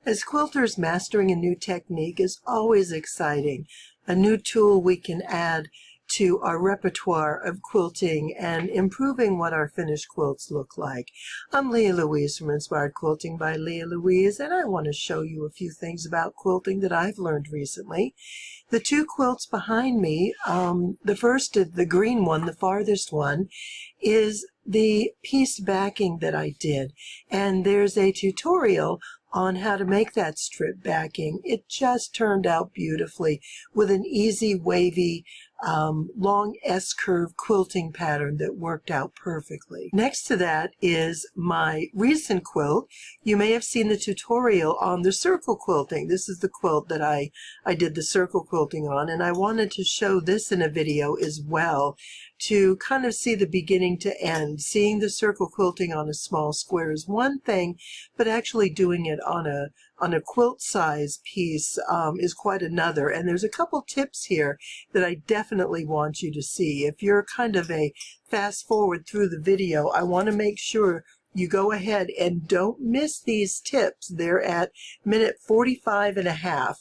As quilters, mastering a new technique is always exciting, a new tool we can add to our repertoire of quilting and improving what our finished quilts look like. I'm Louise from Inspired Quilting by Louise, and I want to show you a few things about quilting that I've learned recently. The two quilts behind me, the first, the green one, the farthest one, is the pieced backing that I did, and there's a tutorial on how to make that strip backing. It just turned out beautifully with an easy, wavy, long S-curve quilting pattern that worked out perfectly. Next to that is my recent quilt. You may have seen the tutorial on the circle quilting. This is the quilt that I did the circle quilting on, and I wanted to show this in a video as well to kind of see the beginning to end. Seeing the circle quilting on a small square is one thing, but actually doing it on a quilt size piece is quite another. And there's a couple tips here that I definitely want you to see. If you're kind of a fast forward through the video, I want to make sure you go ahead and don't miss these tips. They're at minute 45.5.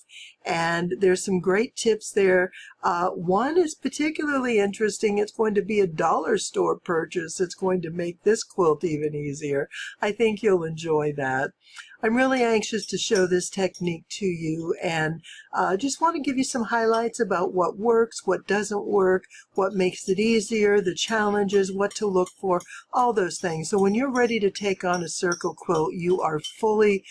And there's some great tips there. One is particularly interesting. It's going to be a dollar store purchase. It's going to make this quilt even easier. I think you'll enjoy that. I'm really anxious to show this technique to you, and just want to give you some highlights about what works, what doesn't work, what makes it easier, the challenges, what to look for, all those things. So when you're ready to take on a circle quilt, you are fully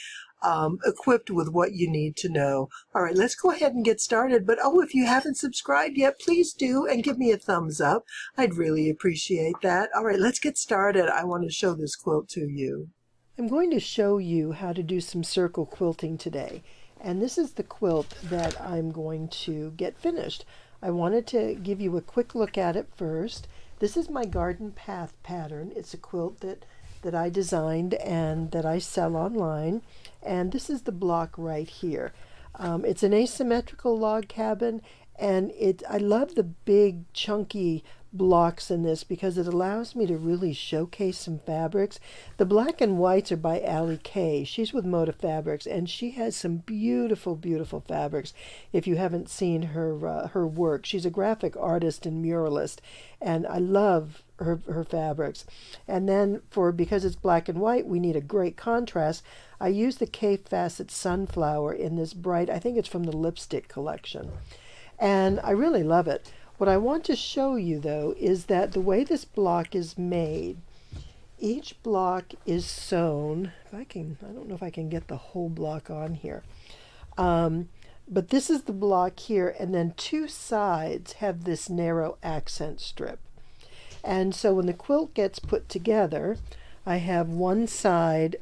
equipped with what you need to know. All right, let's go ahead and get started. But if you haven't subscribed yet, please do, and give me a thumbs up. I'd really appreciate that. All right, let's get started. I want to show this quilt to you. I'm going to show you how to do some circle quilting today, and this is the quilt that I'm going to get finished. I wanted to give you a quick look at it first. This is my garden path pattern. It's a quilt that I designed and that I sell online, and this is the block right here. It's an asymmetrical log cabin, and I love the big chunky blocks in this because it allows me to really showcase some fabrics. The black and whites are by Allie Kay. She's with Moda Fabrics, and she has some beautiful, beautiful fabrics. If you haven't seen her work, she's a graphic artist and muralist, and I love her fabrics. And then because it's black and white, we need a great contrast. I use the K Facet Sunflower in this bright, I think it's from the Lipstick collection, and I really love it. What I want to show you, though, is that the way this block is made, each block is sewn. I don't know if I can get the whole block on here. But this is the block here, and then two sides have this narrow accent strip. And so when the quilt gets put together, I have one side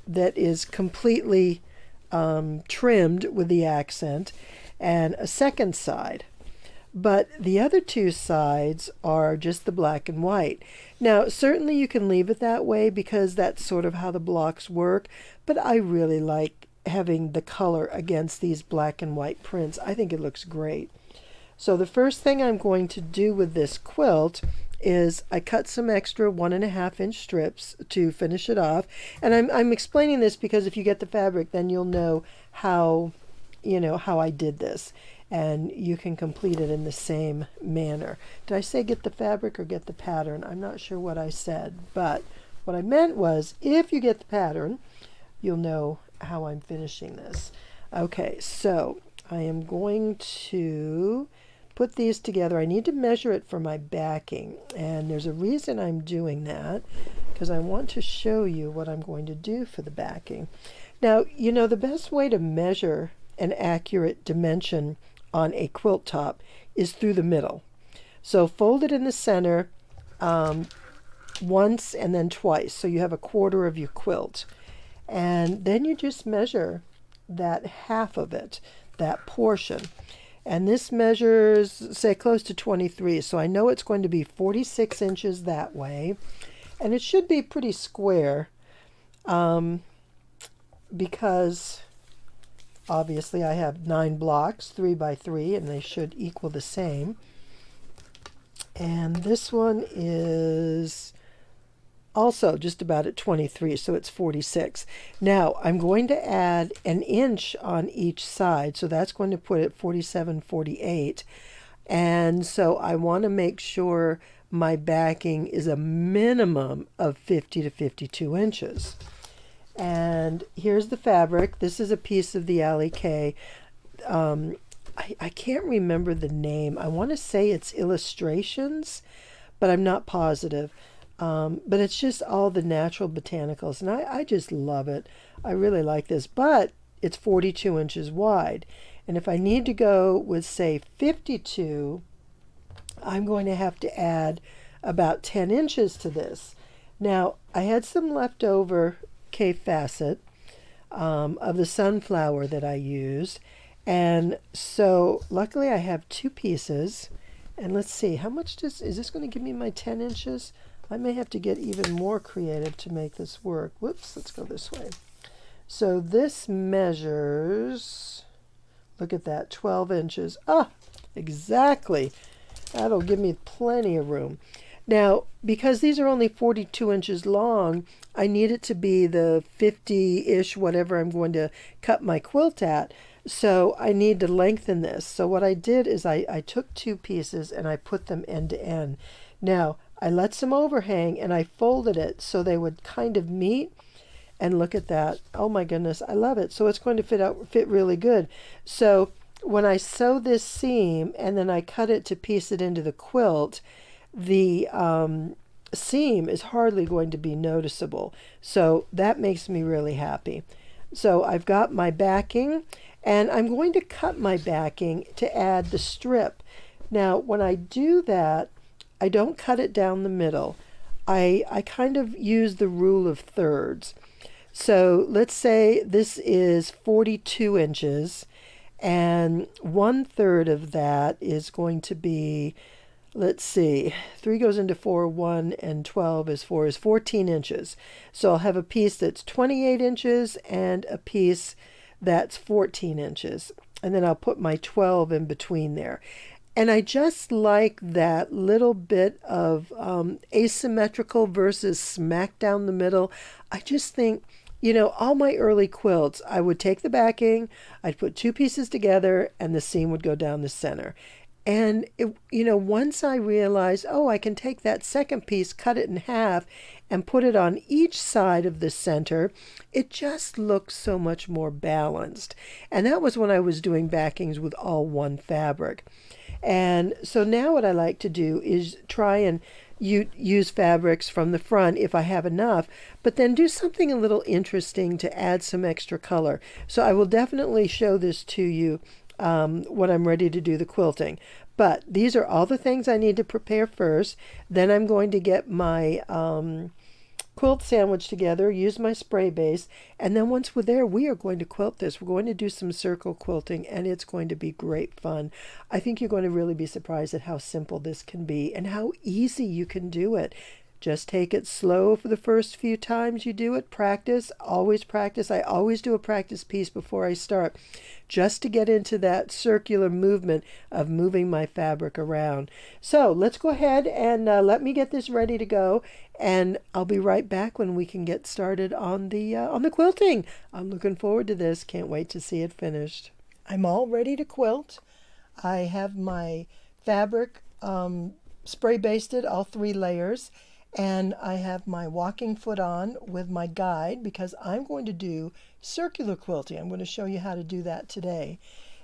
that is completely trimmed with the accent, and a second side. But the other two sides are just the black and white. Now, certainly you can leave it that way because that's sort of how the blocks work, but I really like having the color against these black and white prints. I think it looks great. So the first thing I'm going to do with this quilt is I cut some extra 1.5-inch strips to finish it off. And I'm explaining this because if you get the fabric, then you'll know how I did this. And you can complete it in the same manner. Did I say get the fabric or get the pattern? I'm not sure what I said, but what I meant was if you get the pattern, you'll know how I'm finishing this. Okay, so I am going to put these together. I need to measure it for my backing, and there's a reason I'm doing that, because I want to show you what I'm going to do for the backing. Now, the best way to measure an accurate dimension on a quilt top is through the middle. So fold it in the center once and then twice, so you have 1/4 of your quilt, and then you just measure that half of it, that portion, and this measures, say, close to 23, so I know it's going to be 46 inches that way, and it should be pretty square because obviously I have 9 blocks, 3 by 3, and they should equal the same. And this one is also just about at 23, so it's 46. Now I'm going to add an inch on each side, so that's going to put it 47, 48. And so I want to make sure my backing is a minimum of 50 to 52 inches. And here's the fabric. This is a piece of the Alley K. I can't remember the name. I want to say it's Illustrations, but I'm not positive. But it's just all the natural botanicals, and I just love it. I really like this, but it's 42 inches wide. And if I need to go with, say, 52, I'm going to have to add about 10 inches to this. Now, I had some leftover K facet of the sunflower that I used. And so luckily I have two pieces. And let's see, how much is this going to give me my 10 inches? I may have to get even more creative to make this work. Whoops, let's go this way. So this measures, look at that, 12 inches. Ah, exactly. That'll give me plenty of room. Now, because these are only 42 inches long, I need it to be the 50-ish, whatever I'm going to cut my quilt at. So I need to lengthen this. So what I did is I took two pieces and I put them end to end. Now, I let some overhang and I folded it so they would kind of meet. And look at that. Oh my goodness, I love it. So it's going to fit really good. So when I sew this seam and then I cut it to piece it into the quilt, the seam is hardly going to be noticeable. So that makes me really happy. So I've got my backing, and I'm going to cut my backing to add the strip. Now, when I do that, I don't cut it down the middle. I kind of use the rule of thirds. So let's say this is 42 inches, and 1/3 of that is going to be, let's see, 3 goes into 4, 1 and 12 is 4, is 14 inches. So I'll have a piece that's 28 inches and a piece that's 14 inches. And then I'll put my 12 in between there. And I just like that little bit of asymmetrical versus smack down the middle. I just think, you know, all my early quilts, I would take the backing, I'd put two pieces together, and the seam would go down the center. And, once I realized, oh, I can take that second piece, cut it in half, and put it on each side of the center, it just looks so much more balanced. And that was when I was doing backings with all one fabric. And so now what I like to do is try and use fabrics from the front if I have enough, but then do something a little interesting to add some extra color. So I will definitely show this to you when I'm ready to do the quilting. But these are all the things I need to prepare first. Then I'm going to get my quilt sandwich together, use my spray base, and then once we're there, we are going to quilt this. We're going to do some circle quilting, and it's going to be great fun. I think you're going to really be surprised at how simple this can be and how easy you can do it. Just take it slow for the first few times you do it. Practice, always practice. I always do a practice piece before I start, just to get into that circular movement of moving my fabric around. So let's go ahead and let me get this ready to go, and I'll be right back when we can get started on the quilting. I'm looking forward to this. Can't wait to see it finished. I'm all ready to quilt. I have my fabric spray basted, all 3 layers. And I have my walking foot on with my guide because I'm going to do circular quilting. I'm going to show you how to do that today.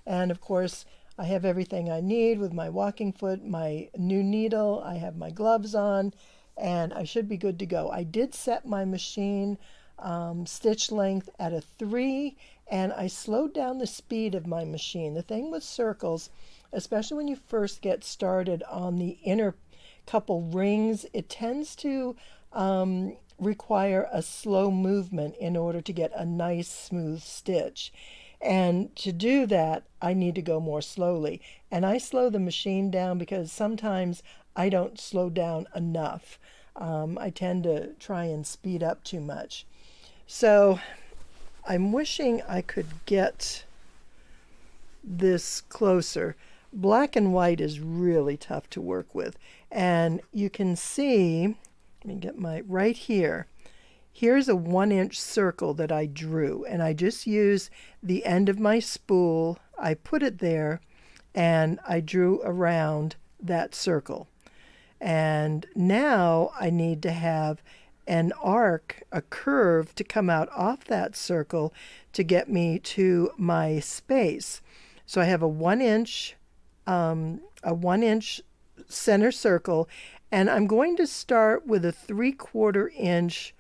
And of course, I have everything I need with my walking foot, my new needle, I have my gloves on, and I should be good to go. I did set my machine stitch length at a 3, and I slowed down the speed of my machine. The thing with circles, especially when you first get started on the inner couple rings, it tends to require a slow movement in order to get a nice smooth stitch. And to do that, I need to go more slowly. And I slow the machine down because sometimes I don't slow down enough. I tend to try and speed up too much. So I'm wishing I could get this closer. Black and white is really tough to work with. And you can see let me get my, right here. Here's a 1-inch circle that I drew, and I just use the end of my spool. I put it there, and I drew around that circle. And now I need to have an arc, a curve to come out off that circle to get me to my space. So I have a 1-inch center circle, and I'm going to start with a 3/4 inch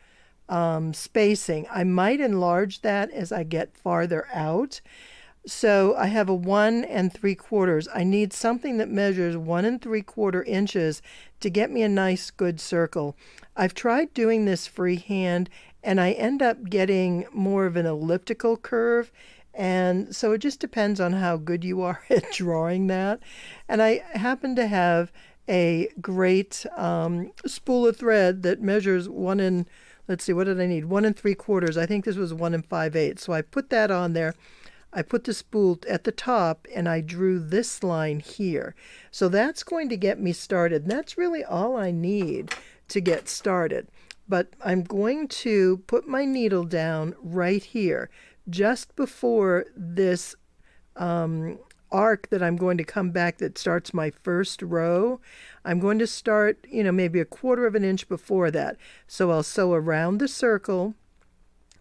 spacing. I might enlarge that as I get farther out. So I have a 1 3/4. I need something that measures 1 3/4 inches to get me a nice good circle. I've tried doing this freehand, and I end up getting more of an elliptical curve. And so it just depends on how good you are at drawing that. And I happen to have a great spool of thread that measures 1 and, let's see, what did I need? 1 3/4. I think this was 1 5/8. So I put that on there. I put the spool at the top, and I drew this line here. So that's going to get me started. And that's really all I need to get started. But I'm going to put my needle down right here, just before this arc that I'm going to come back that starts my first row. I'm going to start, maybe 1/4 inch before that. So I'll sew around the circle.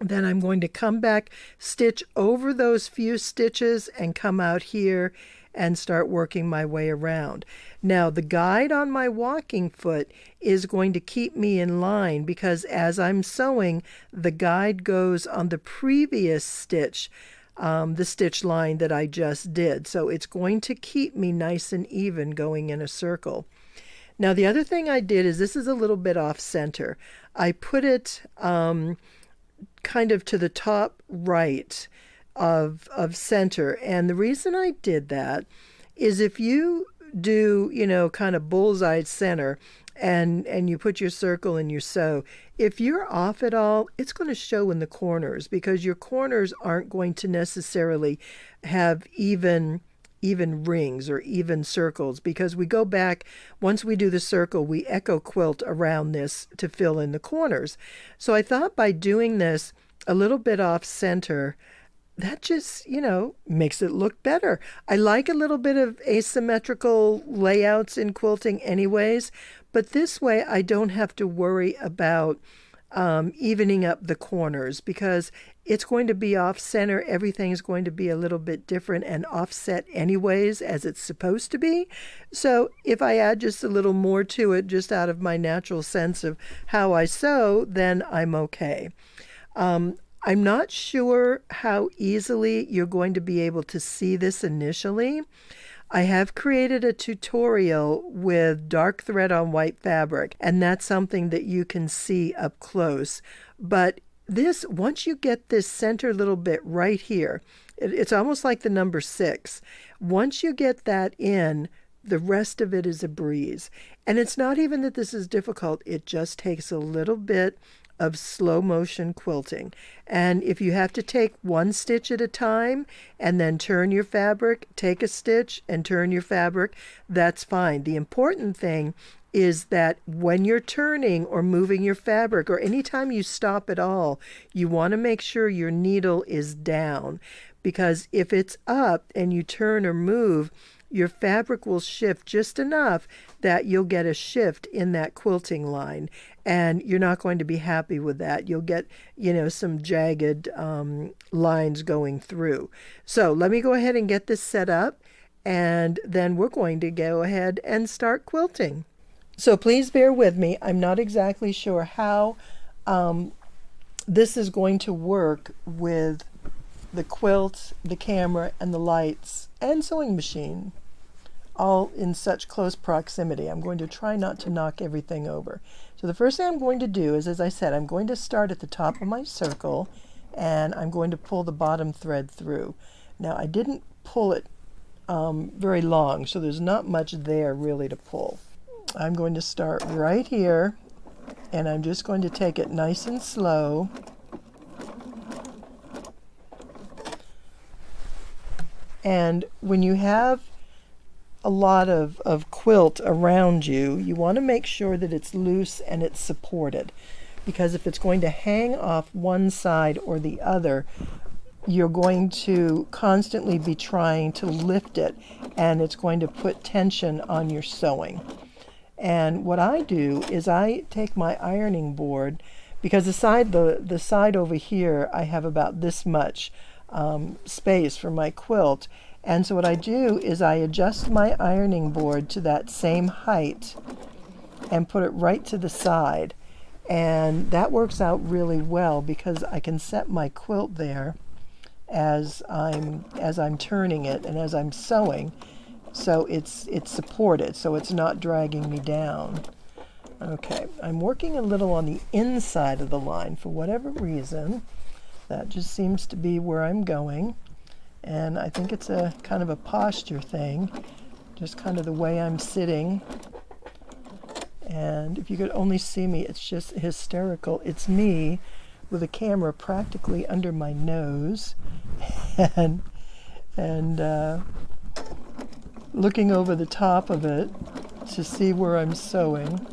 Then I'm going to come back, stitch over those few stitches, and come out here and start working my way around. Now, the guide on my walking foot is going to keep me in line, because as I'm sewing, the guide goes on the previous stitch, the stitch line that I just did. So it's going to keep me nice and even going in a circle. Now, the other thing I did is, this is a little bit off center. I put it kind of to the top right of center. And the reason I did that is, if you do, kind of bullseye center, and you put your circle and you sew, if you're off at all, it's going to show in the corners, because your corners aren't going to necessarily have even rings or even circles, because we go back, once we do the circle, we echo quilt around this to fill in the corners. So I thought by doing this a little bit off center, that just, makes it look better. I like a little bit of asymmetrical layouts in quilting anyways, but this way I don't have to worry about evening up the corners, because it's going to be off center. Everything's going to be a little bit different and offset anyways, as it's supposed to be. So if I add just a little more to it, just out of my natural sense of how I sew, then I'm okay. I'm not sure how easily you're going to be able to see this initially. I have created a tutorial with dark thread on white fabric, and that's something that you can see up close. But this, once you get this center little bit right here, it's almost like the number 6. Once you get that in, the rest of it is a breeze. And it's not even that this is difficult. It just takes a little bit of slow motion quilting. And if you have to take one stitch at a time and then turn your fabric, take a stitch and turn your fabric, that's fine. The important thing is that when you're turning or moving your fabric, or anytime you stop at all, you want to make sure your needle is down, because if it's up and you turn or move, your fabric will shift just enough that you'll get a shift in that quilting line, and you're not going to be happy with that. You'll get, some jagged lines going through. So let me go ahead and get this set up, and then we're going to go ahead and start quilting. So please bear with me. I'm not exactly sure how this is going to work with the quilt, the camera, and the lights, and sewing machine, all in such close proximity. I'm going to try not to knock everything over. So the first thing I'm going to do is, as I said, I'm going to start at the top of my circle, and I'm going to pull the bottom thread through. Now, I didn't pull it very long, so there's not much there really to pull. I'm going to start right here, and I'm just going to take it nice and slow. And when you have a lot of quilt around you, you want to make sure that it's loose and it's supported. Because if it's going to hang off one side or the other, you're going to constantly be trying to lift it, and it's going to put tension on your sewing. And what I do is I take my ironing board, because the side over here, I have about this much space for my quilt. And so what I do is I adjust my ironing board to that same height and put it right to the side. And that works out really well because I can set my quilt there as I'm turning it and as I'm sewing, so it's supported, so it's not dragging me down. Okay, I'm working a little on the inside of the line for whatever reason. That just seems to be where I'm going, and I think it's a kind of a posture thing, just kind of the way I'm sitting. And if you could only see me, it's just hysterical. It's me with a camera practically under my nose and looking over the top of it to see where I'm sewing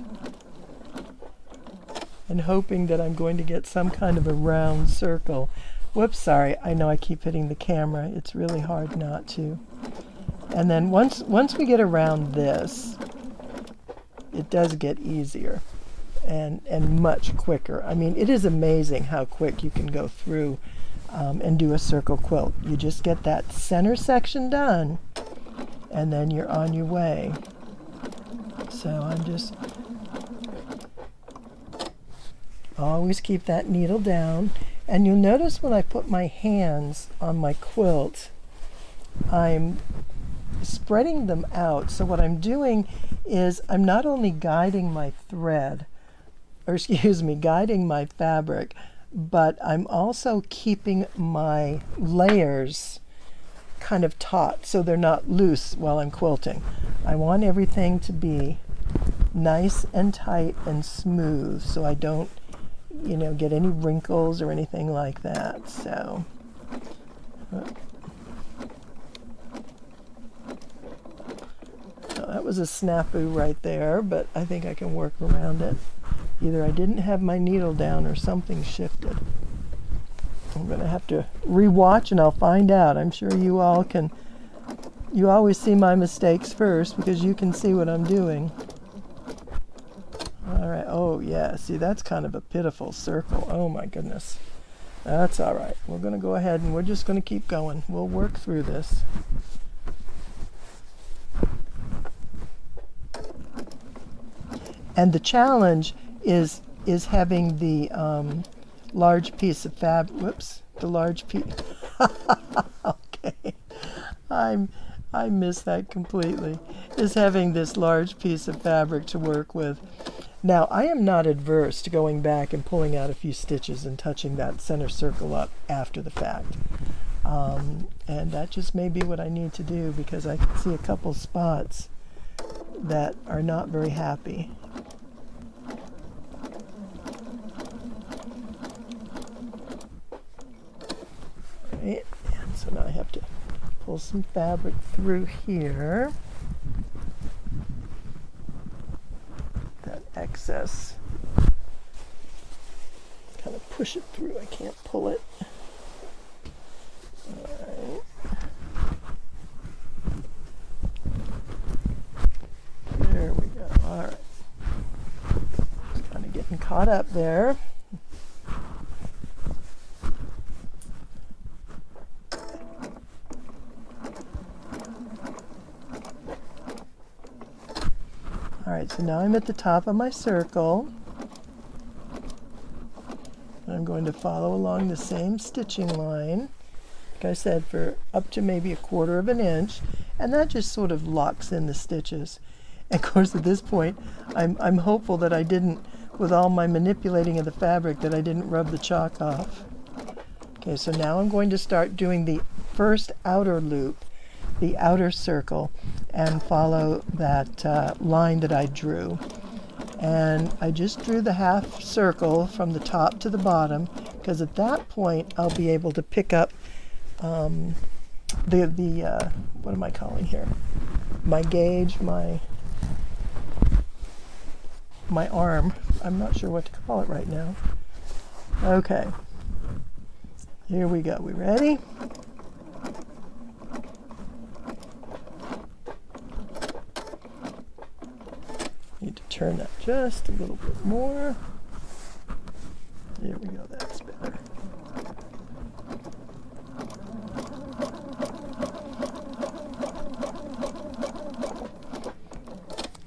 and hoping that I'm going to get some kind of a round circle. Whoops, sorry, I know I keep hitting the camera. It's really hard not to. And then once we get around this, it does get easier and much quicker. I mean, it is amazing how quick you can go through and do a circle quilt. You just get that center section done, and then you're on your way. So I'm just always keep that needle down. And you'll notice when I put my hands on my quilt, I'm spreading them out. So what I'm doing is I'm not only guiding my thread, or excuse me, guiding my fabric, but I'm also keeping my layers kind of taut so they're not loose while I'm quilting. I want everything to be nice and tight and smooth so I don't, get any wrinkles or anything like that. So that was a snafu right there, but I think I can work around it. Either I didn't have my needle down or something shifted. I'm going to have to re-watch and I'll find out. I'm sure you all can. You always see my mistakes first because you can see what I'm doing. All right. Oh, yeah. See, that's kind of a pitiful circle. Oh, my goodness. That's all right. We're going to go ahead and we're just going to keep going. We'll work through this. And the challenge is having the large piece of the large piece. Okay, I missed that completely. Is having this large piece of fabric to work with. Now, I am not adverse to going back and pulling out a few stitches and touching that center circle up after the fact. And that just may be what I need to do because I can see a couple spots that are not very happy. Right, and so now I have to pull some fabric through here. That excess, kind of push it through. I can't pull it. All right. There we go. All right. Just kind of getting caught up there. All right, so now I'm at the top of my circle. I'm going to follow along the same stitching line, like I said, for up to maybe 1/4 of an inch, and that just sort of locks in the stitches. And of course, at this point, I'm hopeful that I didn't, with all my manipulating of the fabric, that I didn't rub the chalk off. Okay, so now I'm going to start doing the first outer loop, the outer circle, and follow that line that I drew. And I just drew the half circle from the top to the bottom because at that point I'll be able to pick up what am I calling here? my gauge, my arm. I'm not sure what to call it right now. Okay, here we go. We ready? Need to turn that just a little bit more. There we go, that's better.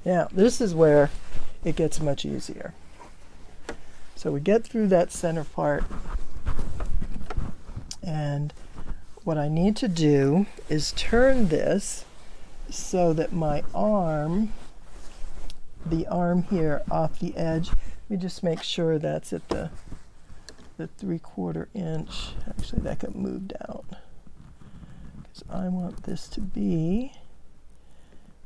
Now, this is where it gets much easier. So we get through that center part, and what I need to do is turn this so that my arm, the arm here off the edge, let me just make sure that's at the 3/4 inch. Actually, that got moved out because I want this to be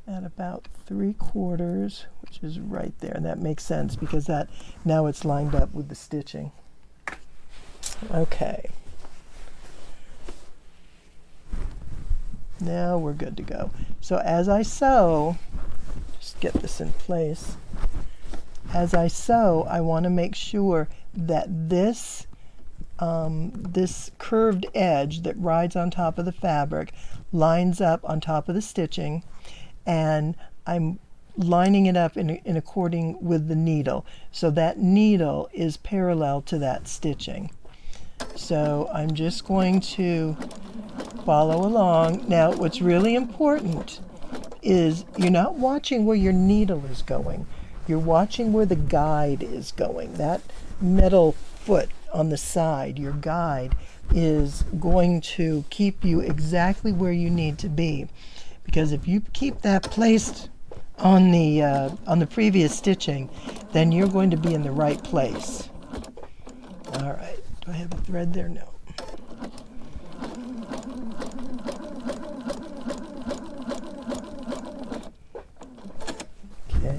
at about 3/4, which is right there, and that makes sense because that now it's lined up with the stitching. Okay, now we're good to go. So as I sew, just get this in place. As I sew, I want to make sure that this this curved edge that rides on top of the fabric lines up on top of the stitching, and I'm lining it up in according with the needle. So that needle is parallel to that stitching. So I'm just going to follow along. Now, what's really important is you're not watching where your needle is going. You're watching where the guide is going. That metal foot on the side, your guide, is going to keep you exactly where you need to be. Because if you keep that placed on the previous stitching, then you're going to be in the right place. All right, do I have a thread there? No. Okay.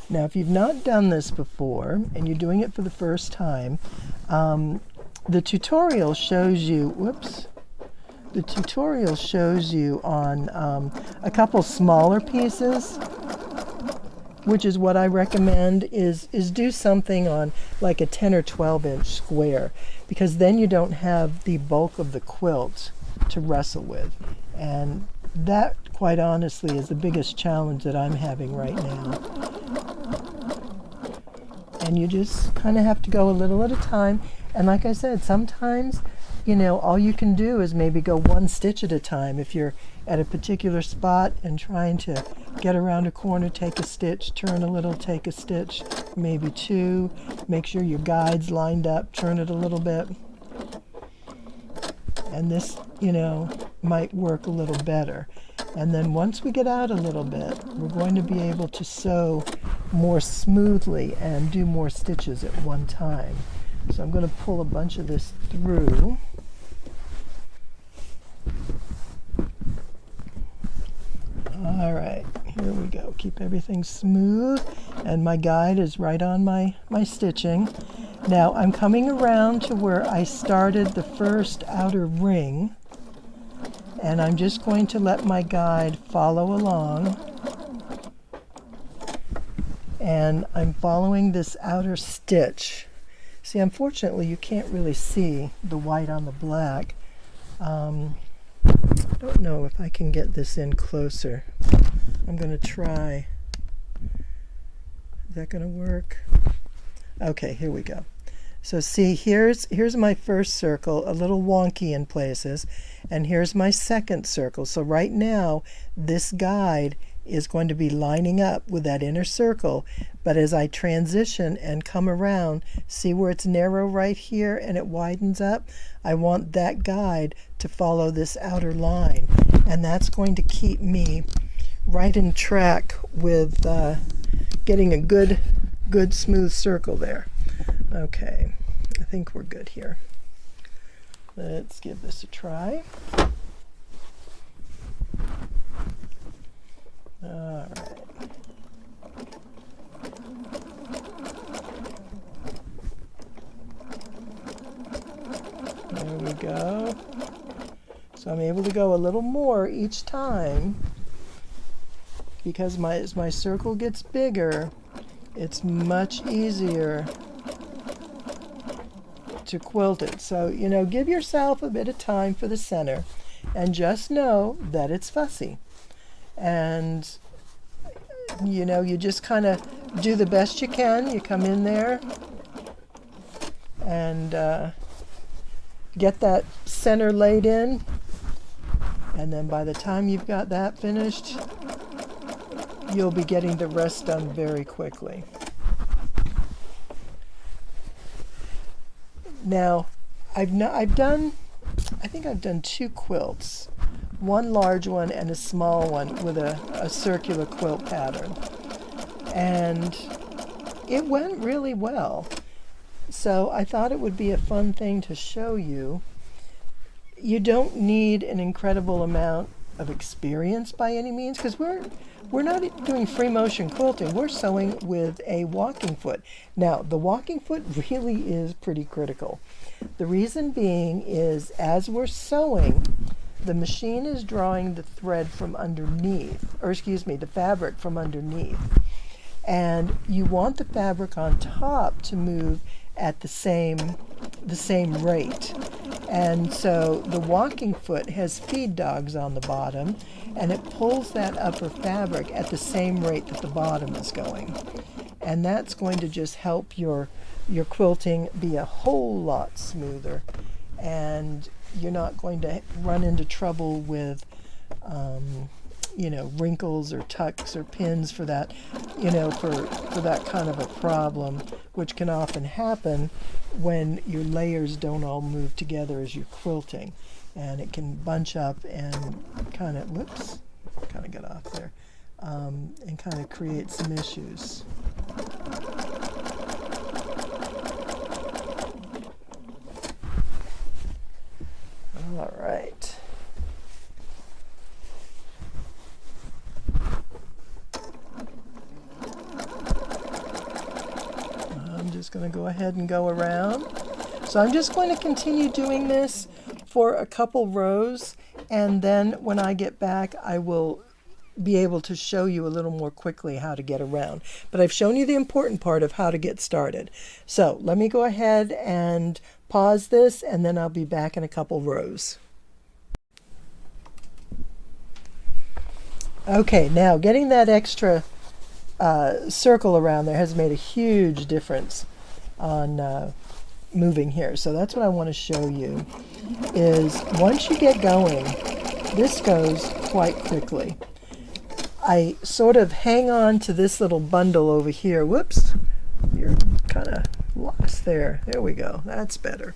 Now, if you've not done this before and you're doing it for the first time, the tutorial shows you, the tutorial shows you on a couple smaller pieces, which is what I recommend, is do something on like a 10 or 12 inch square, because then you don't have the bulk of the quilt to wrestle with. And that, quite honestly, is the biggest challenge that I'm having right now. And you just kind of have to go a little at a time. And like I said, sometimes, you know, all you can do is maybe go one stitch at a time. If you're at a particular spot and trying to get around a corner, take a stitch, turn a little, take a stitch, maybe two, make sure your guide's lined up, turn it a little bit. And this, you know, might work a little better. And then once we get out a little bit, we're going to be able to sew more smoothly and do more stitches at one time. So I'm going to pull a bunch of this through. All right, here we go. Keep everything smooth, and my guide is right on my stitching. Now I'm coming around to where I started the first outer ring, and I'm just going to let my guide follow along. And I'm following this outer stitch. See, unfortunately, you can't really see the white on the black. I don't know if I can get this in closer. I'm going to try. Is that going to work? Okay, here we go. So see, here's my first circle, a little wonky in places, and here's my second circle. So right now, this guide is going to be lining up with that inner circle, but as I transition and come around, see where it's narrow right here and it widens up? I want that guide to follow this outer line, and that's going to keep me right in track with getting a good smooth circle there. Okay, I think we're good here. Let's give this a try. All right. There There we go. So I'm able to go a little more each time because as my circle gets bigger, it's much easier to quilt it. So, you know, give yourself a bit of time for the center and just know that it's fussy. And, you know, you just kind of do the best you can. You come in there and get that center laid in. And then by the time you've got that finished, you'll be getting the rest done very quickly. Now, I think I've done 2 quilts, one large one and a small one with a circular quilt pattern. And it went really well. So I thought it would be a fun thing to show you. You don't need an incredible amount of experience by any means, because we're not doing free motion quilting. We're sewing with a walking foot. Now, the walking foot really is pretty critical. The reason being is as we're sewing, the machine is drawing the thread from underneath, or excuse me, the fabric from underneath. And you want the fabric on top to move at the same rate. And so the walking foot has feed dogs on the bottom, and it pulls that upper fabric at the same rate that the bottom is going. And that's going to just help your quilting be a whole lot smoother, and you're not going to run into trouble with you know, wrinkles or tucks or pins for that, you know, for that kind of a problem, which can often happen when your layers don't all move together as you're quilting, and it can bunch up and kind of, whoops, kind of got off there, and kind of create some issues. All right. I'm just going to go ahead and go around. So I'm just going to continue doing this for a couple rows, and then when I get back I will be able to show you a little more quickly how to get around. But I've shown you the important part of how to get started. So let me go ahead and pause this, and then I'll be back in a couple rows. Okay, now getting that extra circle around there has made a huge difference on moving here. So that's what I want to show you, is once you get going, this goes quite quickly. I sort of hang on to this little bundle over here. Whoops, you're kind of lost there. There we go, that's better.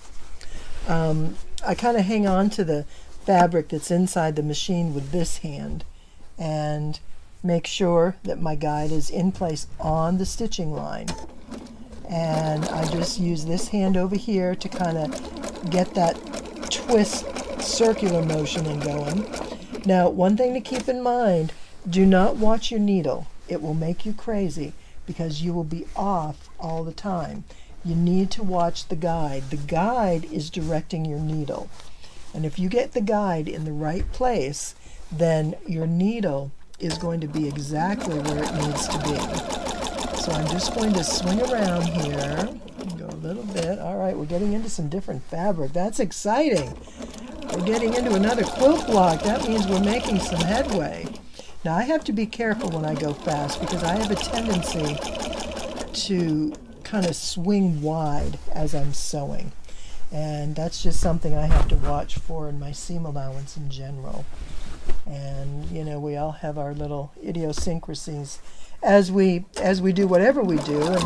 I kind of hang on to the fabric that's inside the machine with this hand and make sure that my guide is in place on the stitching line. And I just use this hand over here to kind of get that twist circular motion and going. Now, one thing to keep in mind, do not watch your needle. It will make you crazy because you will be off all the time. You need to watch the guide. The guide is directing your needle. And if you get the guide in the right place, then your needle is going to be exactly where it needs to be. So I'm just going to swing around here, go a little bit. All right, we're getting into some different fabric. That's exciting. We're getting into another quilt block. That means we're making some headway. Now I have to be careful when I go fast because I have a tendency to kind of swing wide as I'm sewing. And that's just something I have to watch for in my seam allowance in general. And you know, we all have our little idiosyncrasies as we do whatever we do, and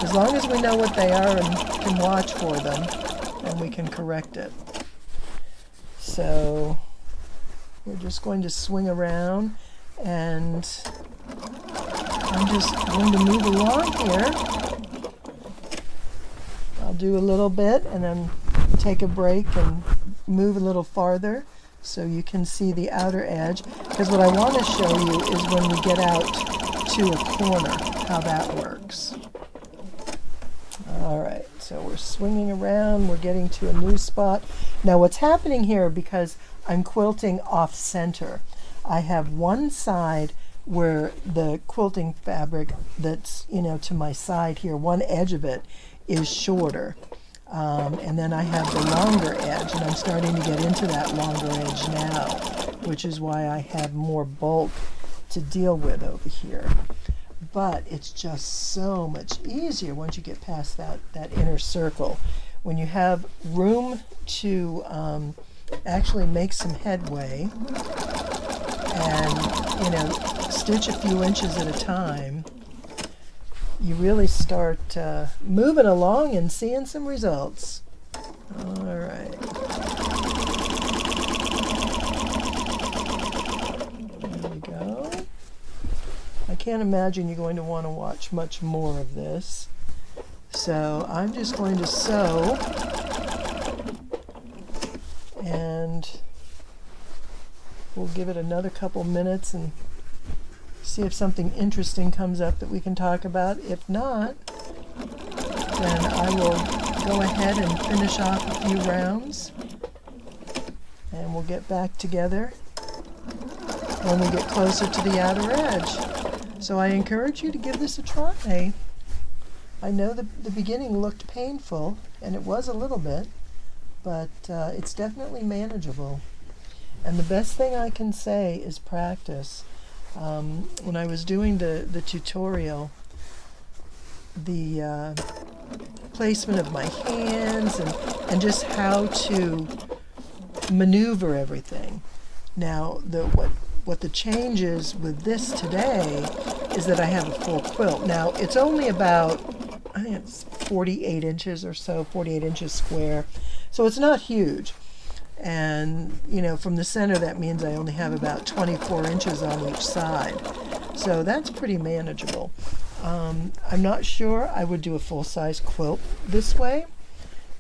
as long as we know what they are and can watch for them, then we can correct it. So we're just going to swing around, and I'm just going to move along here. I'll do a little bit and then take a break and move a little farther so you can see the outer edge, because what I want to show you is when we get out to a corner how that works. All right. So we're swinging around, we're getting to a new spot. Now what's happening here, because I'm quilting off center, I have one side where the quilting fabric that's, to my side here, one edge of it is shorter. And then I have the longer edge, and I'm starting to get into that longer edge now, which is why I have more bulk to deal with over here. But it's just so much easier once you get past that inner circle. When you have room to actually make some headway and, stitch a few inches at a time, you really start moving along and seeing some results. All right. There we go. I can't imagine you're going to want to watch much more of this. So I'm just going to sew, and we'll give it another couple minutes and see if something interesting comes up that we can talk about. If not, then I will go ahead and finish off a few rounds, and we'll get back together when we get closer to the outer edge. So I encourage you to give this a try. I know the beginning looked painful, and it was a little bit, but it's definitely manageable. And the best thing I can say is practice. When I was doing the tutorial, the placement of my hands and just how to maneuver everything. Now, what the change is with this today is that I have a full quilt. Now, it's only about, I think it's 48 inches or so, 48 inches square. So it's not huge. And, from the center, that means I only have about 24 inches on each side. So that's pretty manageable. I'm not sure I would do a full-size quilt this way,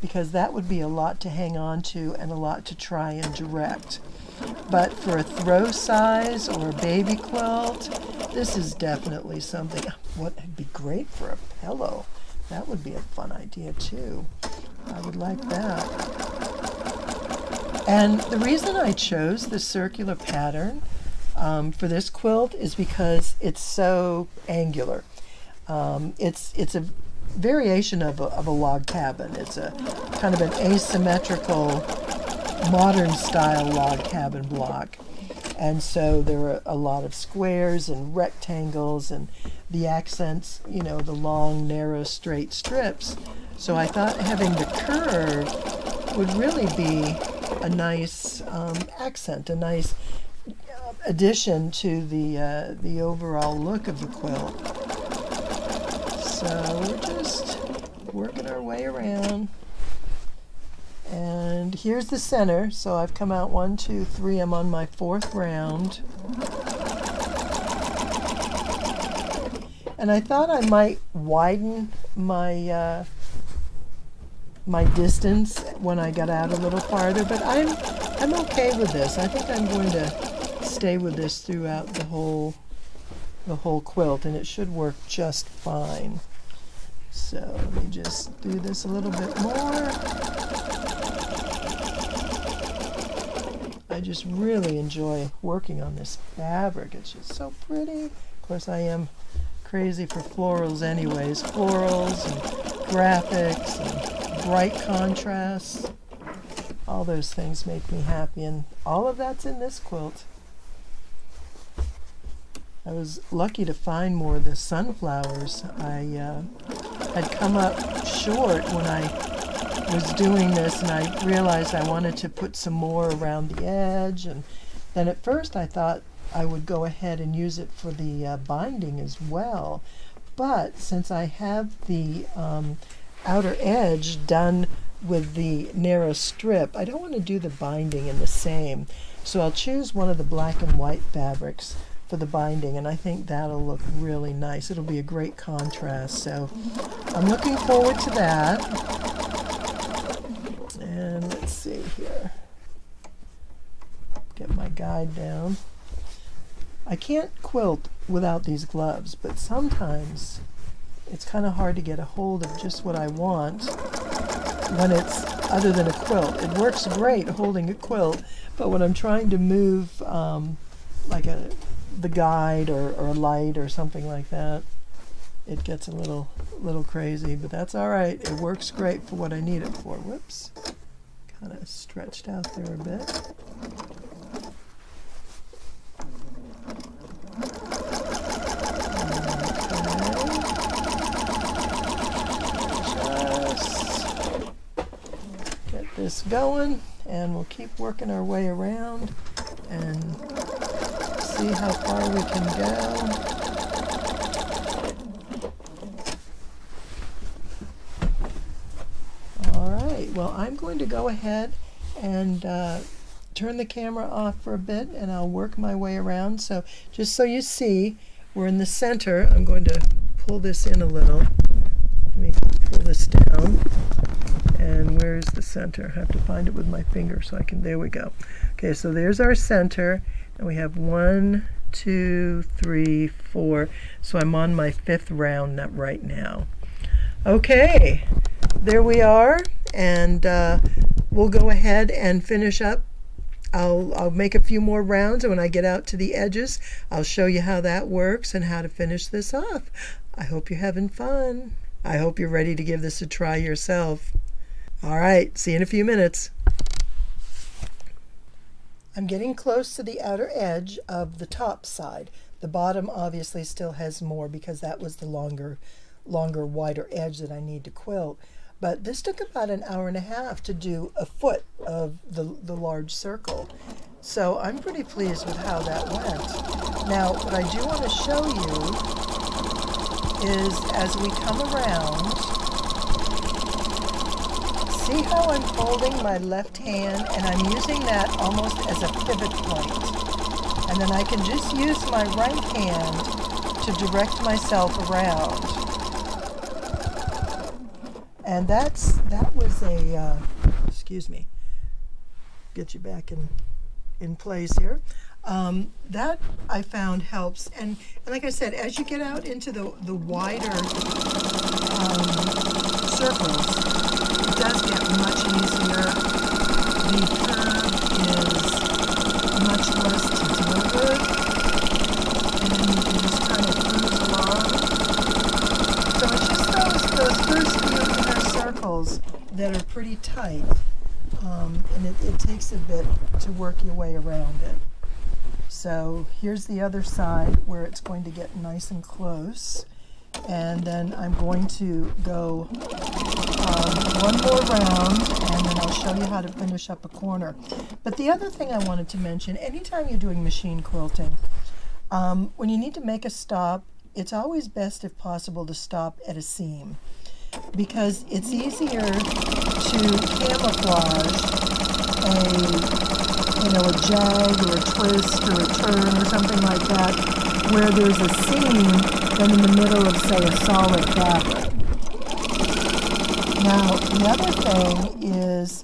because that would be a lot to hang on to and a lot to try and direct. But for a throw size or a baby quilt, this is definitely something. What would be great for a pillow? That would be a fun idea too. I would like that. And the reason I chose the circular pattern for this quilt is because it's so angular. It's a variation of a log cabin. It's a kind of an asymmetrical, modern style log cabin block. And so there are a lot of squares and rectangles and the accents, the long, narrow, straight strips. So I thought having the curve would really be a nice accent, a nice addition to the overall look of the quilt. So we're just working our way around. And here's the center. So I've come out 1, 2, 3. I'm on my 4th round. And I thought I might widen my my distance when I got out a little farther, but I'm okay with this. I think I'm going to stay with this throughout the whole quilt, and it should work just fine. So let me just do this a little bit more. I just really enjoy working on this fabric. It's just so pretty. Of course, I am crazy for florals anyways. Florals and graphics and bright contrasts. All those things make me happy, and all of that's in this quilt. I was lucky to find more of the sunflowers. I had come up short when I was doing this, and I realized I wanted to put some more around the edge, and then at first I thought I would go ahead and use it for the binding as well. But since I have the outer edge done with the narrow strip, I don't want to do the binding in the same. So I'll choose one of the black and white fabrics for the binding, and I think that'll look really nice. It'll be a great contrast. So I'm looking forward to that. And let's see here. Get my guide down. I can't quilt without these gloves, but sometimes it's kind of hard to get a hold of just what I want. when it's other than a quilt. It works great holding a quilt, but when I'm trying to move like the guide or a light or something like that, it gets a little crazy, but that's all right. It works great for what I need it for. Whoops, kind of stretched out there a bit. This going, and we'll keep working our way around and see how far we can go. All right, well, I'm going to go ahead and turn the camera off for a bit, and I'll work my way around. So just so you see, we're in the center. I'm going to pull this in a little. Let me pull this down. And where's the center? I have to find it with my finger so I can, there we go. Okay, so there's our center, and we have 1, 2, 3, 4. So I'm on my 5th round right now. Okay, there we are, and we'll go ahead and finish up. I'll make a few more rounds, and when I get out to the edges, I'll show you how that works and how to finish this off. I hope you're having fun. I hope you're ready to give this a try yourself. All right, see you in a few minutes. I'm getting close to the outer edge of the top side. The bottom obviously still has more because that was the longer, wider edge that I need to quilt. But this took about an hour and a half to do a foot of the large circle. So I'm pretty pleased with how that went. Now, what I do want to show you is as we come around, see how I'm holding my left hand and I'm using that almost as a pivot point. And then I can just use my right hand to direct myself around. And that was a, excuse me, get you back in place here. That I found helps. And like I said, as you get out into the wider circles, it does get much easier. The curve is much less to deal with, and you can just kind of cruise along. So it's just those first few inner circles that are pretty tight, and it takes a bit to work your way around it. So here's the other side where it's going to get nice and close. And then I'm going to go one more round, and then I'll show you how to finish up a corner. But the other thing I wanted to mention, anytime you're doing machine quilting, when you need to make a stop, it's always best, if possible, to stop at a seam, because it's easier to camouflage a jag or a twist or a turn or something like that where there's a seam than in the middle of, say, a solid fabric. Now, the other thing is,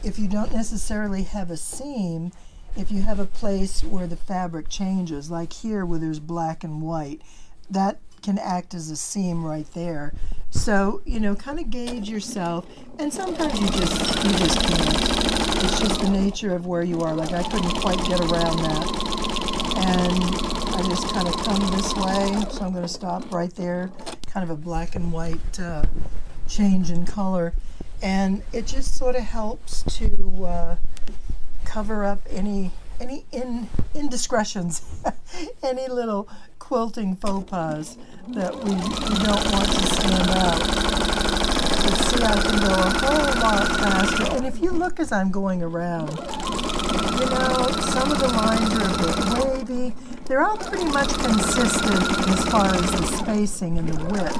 if you don't necessarily have a seam, if you have a place where the fabric changes, like here where there's black and white, that can act as a seam right there. So, kind of gauge yourself, and sometimes you just can't. It's just the nature of where you are. Like I couldn't quite get around that. And I just kind of come this way, so I'm going to stop right there, kind of a black and white change in color. And it just sort of helps to cover up any indiscretions, any little quilting faux pas that we don't want to stand out. Let's see, I can go a whole lot faster. And if you look as I'm going around, some of the lines are a bit wavy. They're all pretty much consistent as far as the spacing and the width,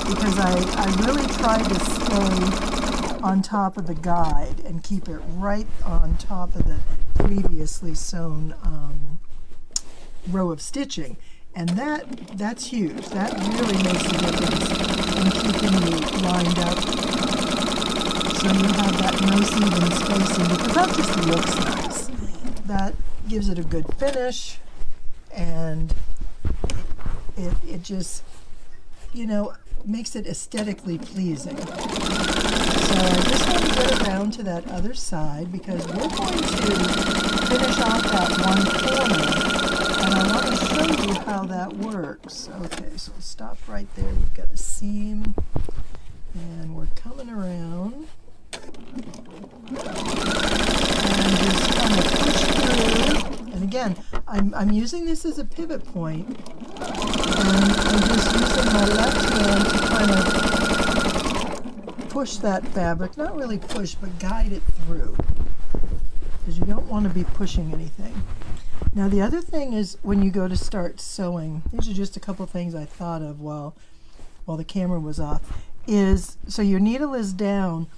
because I really tried to stay on top of the guide and keep it right on top of the previously sewn row of stitching. And that's huge. That really makes a difference in keeping you lined up, so you have that nice even spacing, because that just looks nice. That gives it a good finish, and it just, makes it aesthetically pleasing. So I just want to get around to that other side because we're going to finish off that one corner, and I want to show you how that works. Okay, so stop right there. We've got a seam, and we're coming around, and just kind of push through. And again, I'm using this as a pivot point, and I'm just using my left hand to kind of push that fabric, not really push, but guide it through, because you don't want to be pushing anything. Now the other thing is when you go to start sewing, these are just a couple things I thought of while the camera was off, is so your needle is down,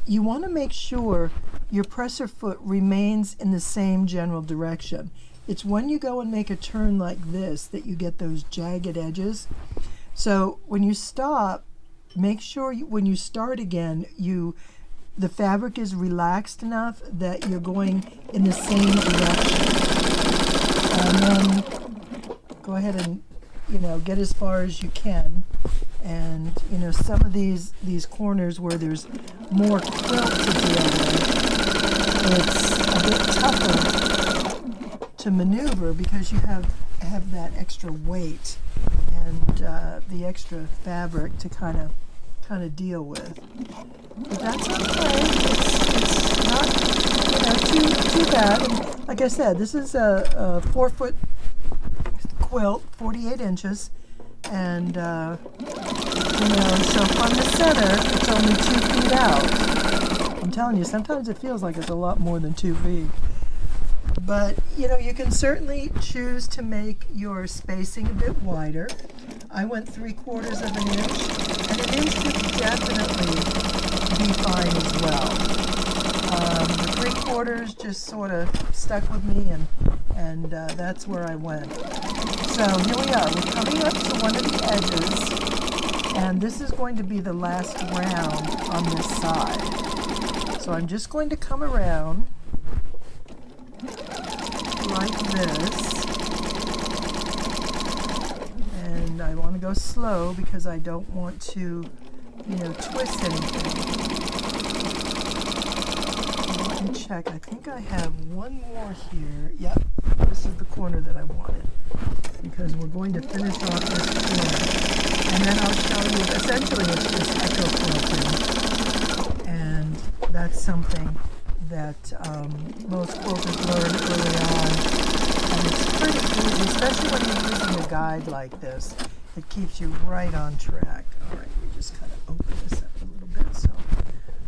you want to make sure your presser foot remains in the same general direction. It's when you go and make a turn like this that you get those jagged edges. So when you stop, make sure when you start again, the fabric is relaxed enough that you're going in the same direction. And then go ahead and, get as far as you can. And, some of these corners where there's more quilt to deal with, it's a bit tougher to maneuver because you have that extra weight and the extra fabric to kind of deal with. But that's okay. It's not too bad. And like I said, this is a 4-foot quilt, 48 inches, and so from the center it's only 2 feet out. I'm telling you, sometimes it feels like it's a lot more than 2 feet. But you can certainly choose to make your spacing a bit wider. I went 3/4 of an inch, and an inch would definitely be fine as well. The 3/4 just sort of stuck with me, and that's where I went. So here we are. We're coming up to one of the edges, and this is going to be the last round on this side. So I'm just going to come around like this, and I want to go slow because I don't want to, twist anything. Let me check. I think I have one more here. Yep, this is the corner that I wanted because we're going to finish off this corner, and then I'll show you. Essentially, it's just echo quilting, and that's something that most quilters learn early on, and it's pretty easy, especially when you're using a guide like this. It keeps you right on track. All right, we just kind of open this up a little bit so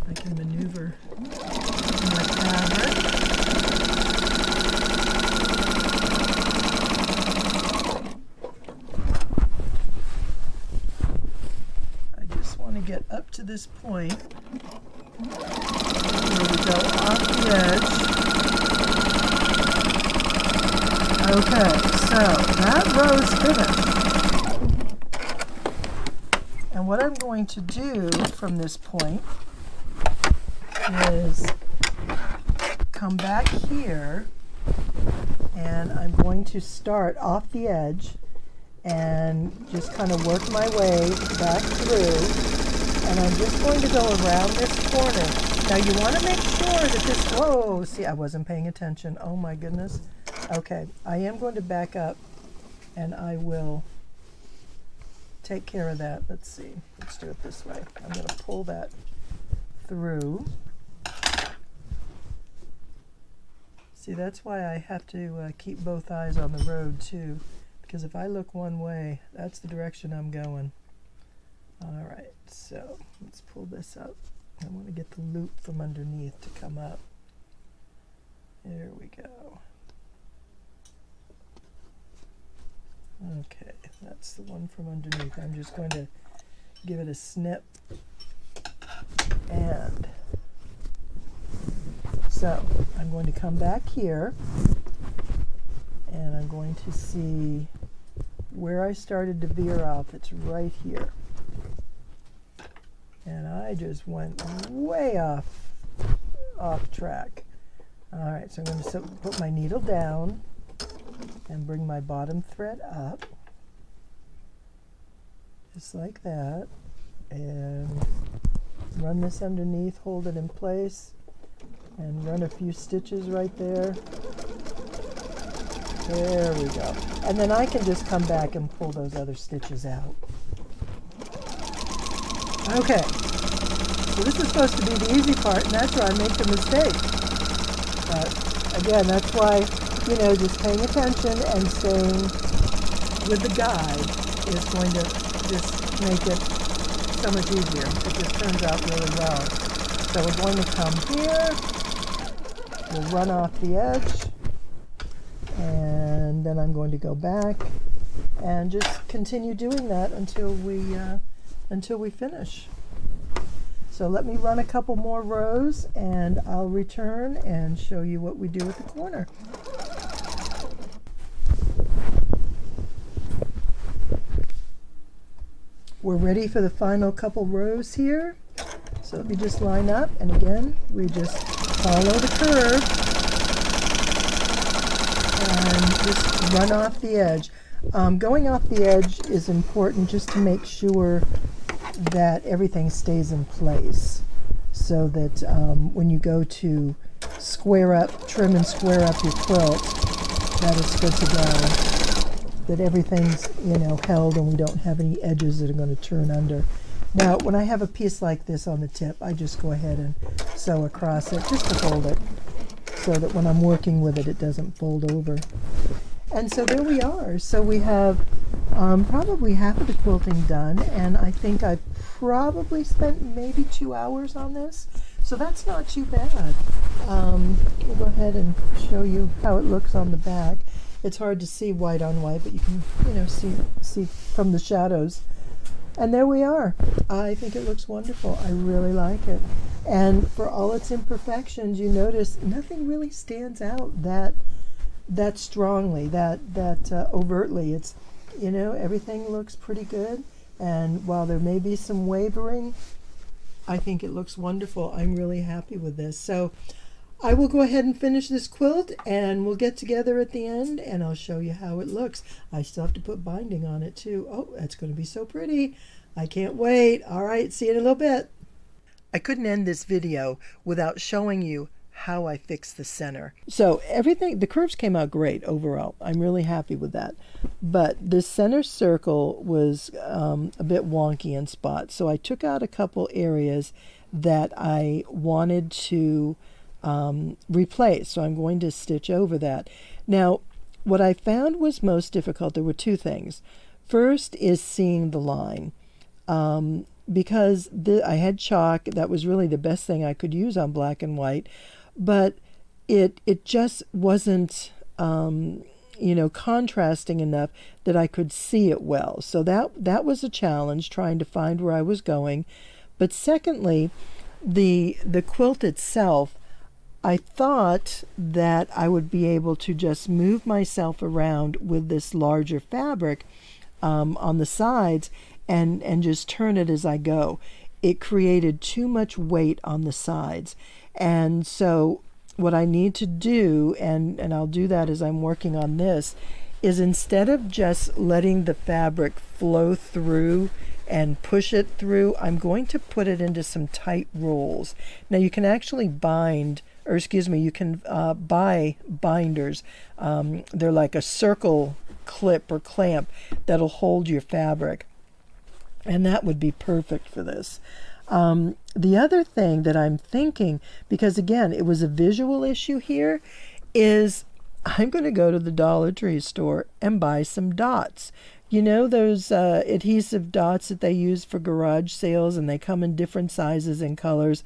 I can maneuver my fabric. I just want to get up to this point. Here we go, off the edge. Okay, so that row's finished. And what I'm going to do from this point is come back here, and I'm going to start off the edge and just kind of work my way back through. And I'm just going to go around this corner. Now you want to make sure that this, whoa, see, I wasn't paying attention. Oh my goodness. Okay, I am going to back up and I will take care of that. Let's see, let's do it this way. I'm going to pull that through. See, that's why I have to keep both eyes on the road too, because if I look one way, that's the direction I'm going. All right, so let's pull this up. I want to get the loop from underneath to come up. There we go. Okay, that's the one from underneath. I'm just going to give it a snip. And so I'm going to come back here, and I'm going to see where I started to veer off. It's right here. And I just went way off track. All right, so I'm going to put my needle down and bring my bottom thread up, just like that. And run this underneath, hold it in place, and run a few stitches right there. There we go. And then I can just come back and pull those other stitches out. Okay, so this is supposed to be the easy part, and that's where I make the mistake. But again, that's why, just paying attention and staying with the guide is going to just make it so much easier. It just turns out really well. So we're going to come here, we'll run off the edge, and then I'm going to go back and just continue doing that until we finish. So let me run a couple more rows and I'll return and show you what we do at the corner. We're ready for the final couple rows here. So let me just line up, and again, we just follow the curve and just run off the edge. Going off the edge is important just to make sure that everything stays in place, so that when you go to trim and square up your quilt, that it's good to go, that everything's held and we don't have any edges that are going to turn under. Now when I have a piece like this on the tip, I just go ahead and sew across it just to hold it, so that when I'm working with it, it doesn't fold over. And so there we are. So we have probably half of the quilting done, and I think I probably spent maybe 2 hours on this. So that's not too bad. We'll go ahead and show you how it looks on the back. It's hard to see white on white, but you can see from the shadows. And there we are. I think it looks wonderful. I really like it. And for all its imperfections, you notice nothing really stands out that strongly, that overtly. It's, everything looks pretty good. And while there may be some wavering, I think it looks wonderful. I'm really happy with this. So I will go ahead and finish this quilt, and we'll get together at the end and I'll show you how it looks. I still have to put binding on it too. Oh, that's going to be so pretty. I can't wait. All right, see you in a little bit. I couldn't end this video without showing you how I fixed the center. So everything, the curves came out great overall. I'm really happy with that. But the center circle was a bit wonky in spots. So I took out a couple areas that I wanted to replace. So I'm going to stitch over that. Now, what I found was most difficult, there were two things. First is seeing the line. Because I had chalk, that was really the best thing I could use on black and white, but it just wasn't contrasting enough that I could see it well. So that was a challenge, trying to find where I was going. But secondly, the quilt itself, I thought that I would be able to just move myself around with this larger fabric on the sides and just turn it as I go. It created too much weight on the sides. And so what I need to do, and I'll do that as I'm working on this, is instead of just letting the fabric flow through and push it through, I'm going to put it into some tight rolls. Now you can actually you can buy binders. They're like a circle clip or clamp that'll hold your fabric. And that would be perfect for this. The other thing that I'm thinking, because again, it was a visual issue here, is I'm going to go to the Dollar Tree store and buy some dots. You know those adhesive dots that they use for garage sales, and they come in different sizes and colors?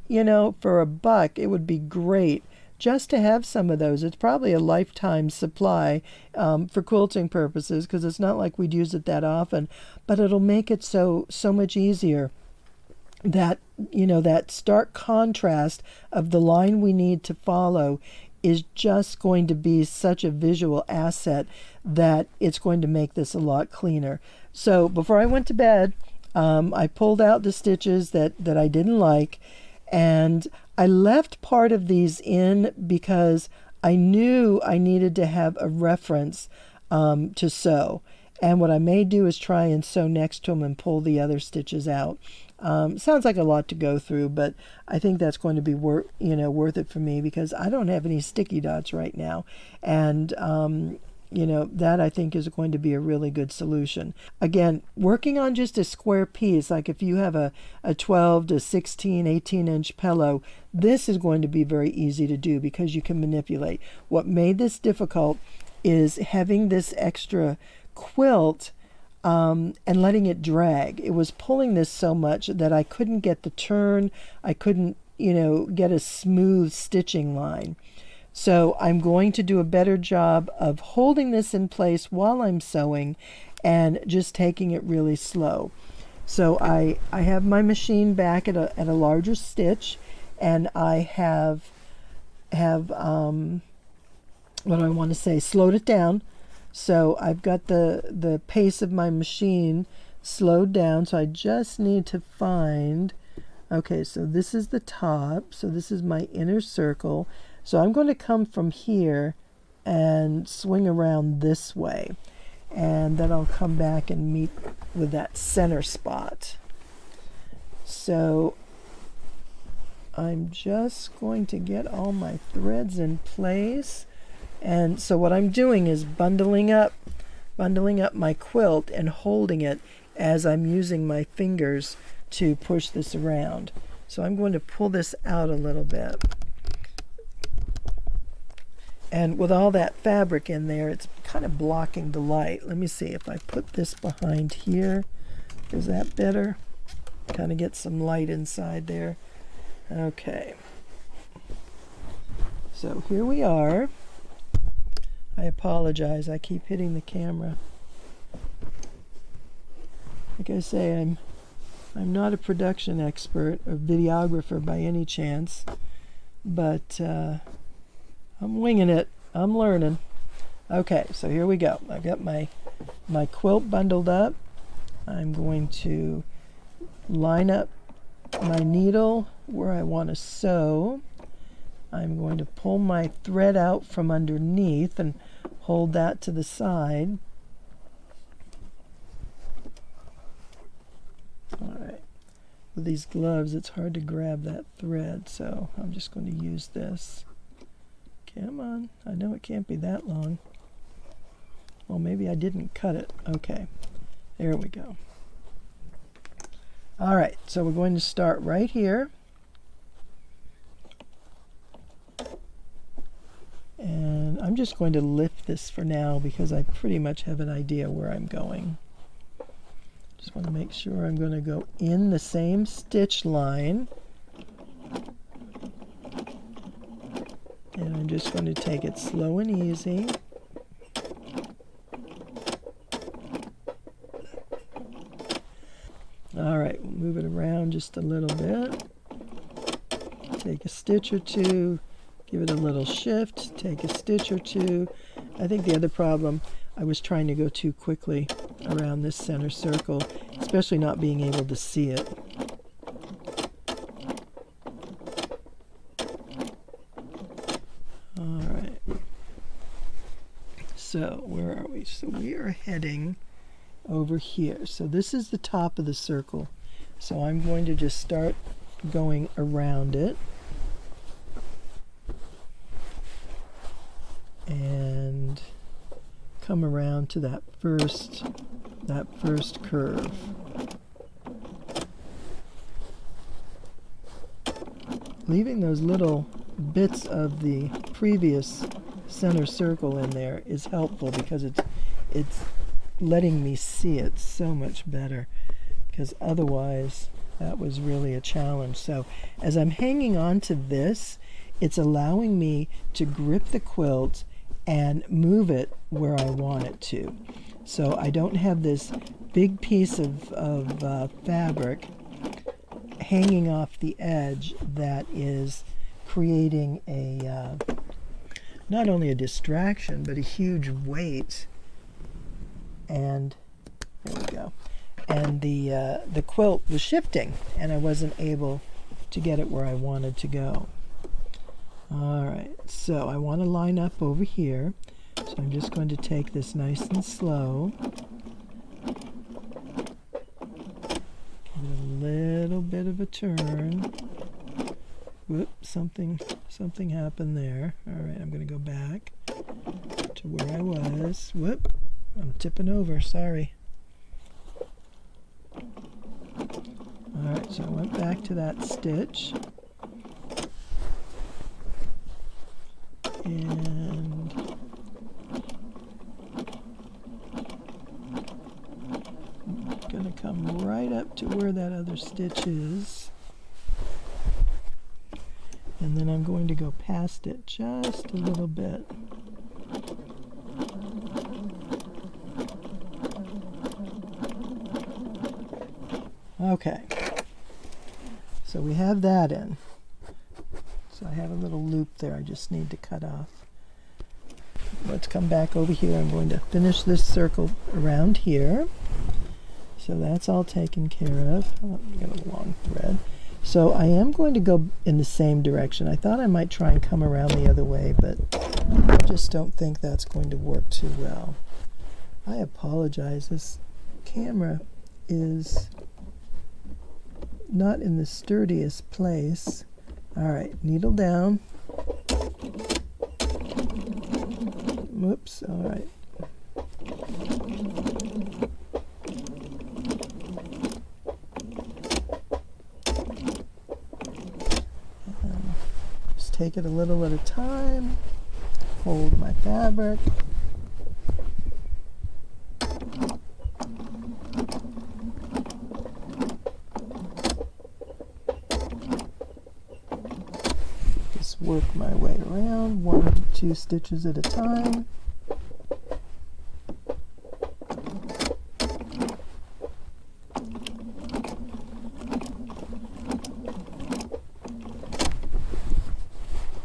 For $1, it would be great just to have some of those. It's probably a lifetime supply for quilting purposes, because it's not like we'd use it that often, but it'll make it so much easier. That that stark contrast of the line we need to follow is just going to be such a visual asset that it's going to make this a lot cleaner. So before I went to bed, I pulled out the stitches that I didn't like, and I left part of these in because I knew I needed to have a reference to sew. And what I may do is try and sew next to them and pull the other stitches out. Sounds like a lot to go through, but I think that's going to be worth it for me, because I don't have any sticky dots right now, and that I think is going to be a really good solution. Again, working on just a square piece, like if you have a 12 to 16, 18-inch pillow, this is going to be very easy to do because you can manipulate. What made this difficult is having this extra quilt and letting it drag. It was pulling this so much that I couldn't get the turn. I couldn't, get a smooth stitching line. So I'm going to do a better job of holding this in place while I'm sewing and just taking it really slow. So I have my machine back at a larger stitch, and I have what do I want to say, slowed it down. So I've got the pace of my machine slowed down. So I just need to find, okay, so this is the top. So this is my inner circle. So I'm going to come from here and swing around this way. And then I'll come back and meet with that center spot. So I'm just going to get all my threads in place. And so what I'm doing is bundling up my quilt and holding it as I'm using my fingers to push this around. So I'm going to pull this out a little bit. And with all that fabric in there, it's kind of blocking the light. Let me see if I put this behind here. Is that better? Kind of get some light inside there. Okay. So here we are. I apologize, I keep hitting the camera. Like I say, I'm not a production expert or videographer by any chance, but I'm winging it. I'm learning. Okay, so here we go. I've got my quilt bundled up. I'm going to line up my needle where I want to sew. I'm going to pull my thread out from underneath and hold that to the side. All right. With these gloves, it's hard to grab that thread, so I'm just going to use this. Come on. I know it can't be that long. Well, maybe I didn't cut it. Okay. There we go. All right. So we're going to start right here. And I'm just going to lift this for now because I pretty much have an idea where I'm going. Just want to make sure I'm going to go in the same stitch line. And I'm just going to take it slow and easy. All right, we'll move it around just a little bit. Take a stitch or two. Give it a little shift, take a stitch or two. I think the other problem, I was trying to go too quickly around this center circle, especially not being able to see it. All right. So where are we? So we are heading over here. So this is the top of the circle. So I'm going to just start going around it. And come around to that first curve. Leaving those little bits of the previous center circle in there is helpful because it's letting me see it so much better, because otherwise that was really a challenge. So as I'm hanging on to this, it's allowing me to grip the quilt and move it where I want it to. So I don't have this big piece of fabric hanging off the edge that is creating a not only a distraction but a huge weight. And there we go. And the quilt was shifting and I wasn't able to get it where I wanted to go. All right, so I want to line up over here. So I'm just going to take this nice and slow. Give it a little bit of a turn. Whoops, something happened there. All right, I'm going to go back to where I was. Whoop, I'm tipping over, sorry. All right, so I went back to that stitch. And I'm going to come right up to where that other stitch is. And then I'm going to go past it just a little bit. Okay, so we have that in. So I have a little loop there I just need to cut off. Let's come back over here. I'm going to finish this circle around here. So that's all taken care of. Oh, I got a long thread. So I am going to go in the same direction. I thought I might try and come around the other way, but I just don't think that's going to work too well. I apologize. This camera is not in the sturdiest place. All right, needle down. Whoops, all right. Just take it a little at a time. Hold my fabric. Work my way around, 1 to 2 stitches at a time.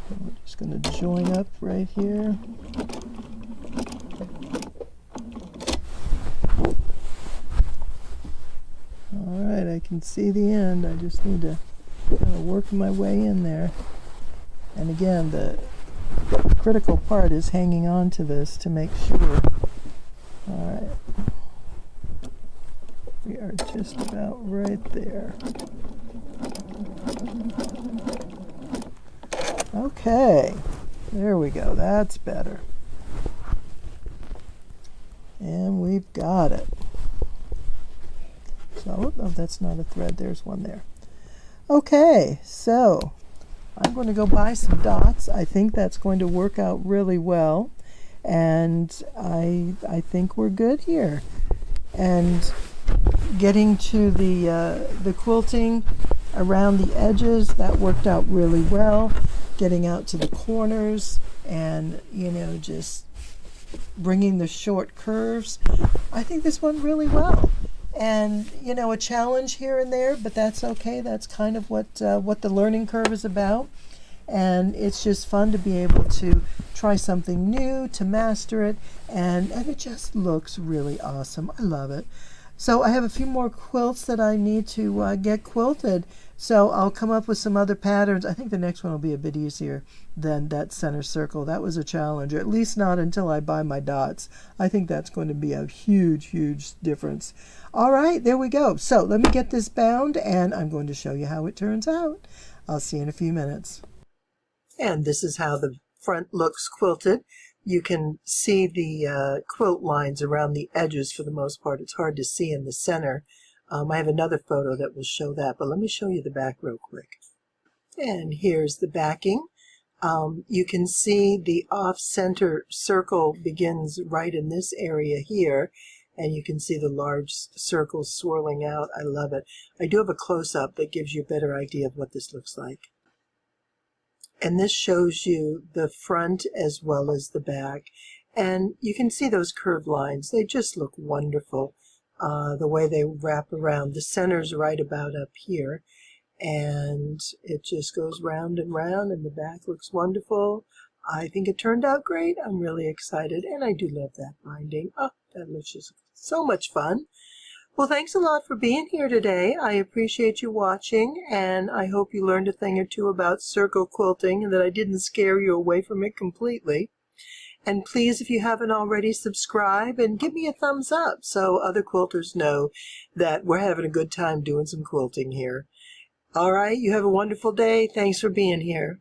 We're just going to join up right here. All right, I can see the end. I just need to kind of work my way in there. And again, the critical part is hanging on to this to make sure. All right. We are just about right there. Okay. There we go. That's better. And we've got it. So, oh, that's not a thread. There's one there. Okay, so I'm going to go buy some dots. I think that's going to work out really well, and I think we're good here. And getting to the quilting around the edges, that worked out really well. Getting out to the corners and, you know, just bringing the short curves. I think this went really well. And, you know, a challenge here and there, but that's okay. That's kind of what the learning curve is about. And it's just fun to be able to try something new, to master it, and it just looks really awesome. I love it. So I have a few more quilts that I need to get quilted. So I'll come up with some other patterns. I think the next one will be a bit easier than that center circle. That was a challenge, or at least not until I buy my dots. I think that's going to be a huge, huge difference. All right, there we go. So let me get this bound, and I'm going to show you how it turns out. I'll see you in a few minutes. And this is how the front looks quilted. You can see the quilt lines around the edges for the most part. It's hard to see in the center. I have another photo that will show that, but let me show you the back real quick. And here's the backing. You can see the off-center circle begins right in this area here, and you can see the large circles swirling out. I love it. I do have a close-up that gives you a better idea of what this looks like. And this shows you the front as well as the back. And you can see those curved lines. They just look wonderful. The way they wrap around. The center's right about up here. And it just goes round and round, and the back looks wonderful. I think it turned out great. I'm really excited, and I do love that binding. Oh, that looks just so much fun. Well, thanks a lot for being here today. I appreciate you watching, and I hope you learned a thing or two about circle quilting and that I didn't scare you away from it completely. And please, if you haven't already, subscribe and give me a thumbs up so other quilters know that we're having a good time doing some quilting here. All right, you have a wonderful day. Thanks for being here.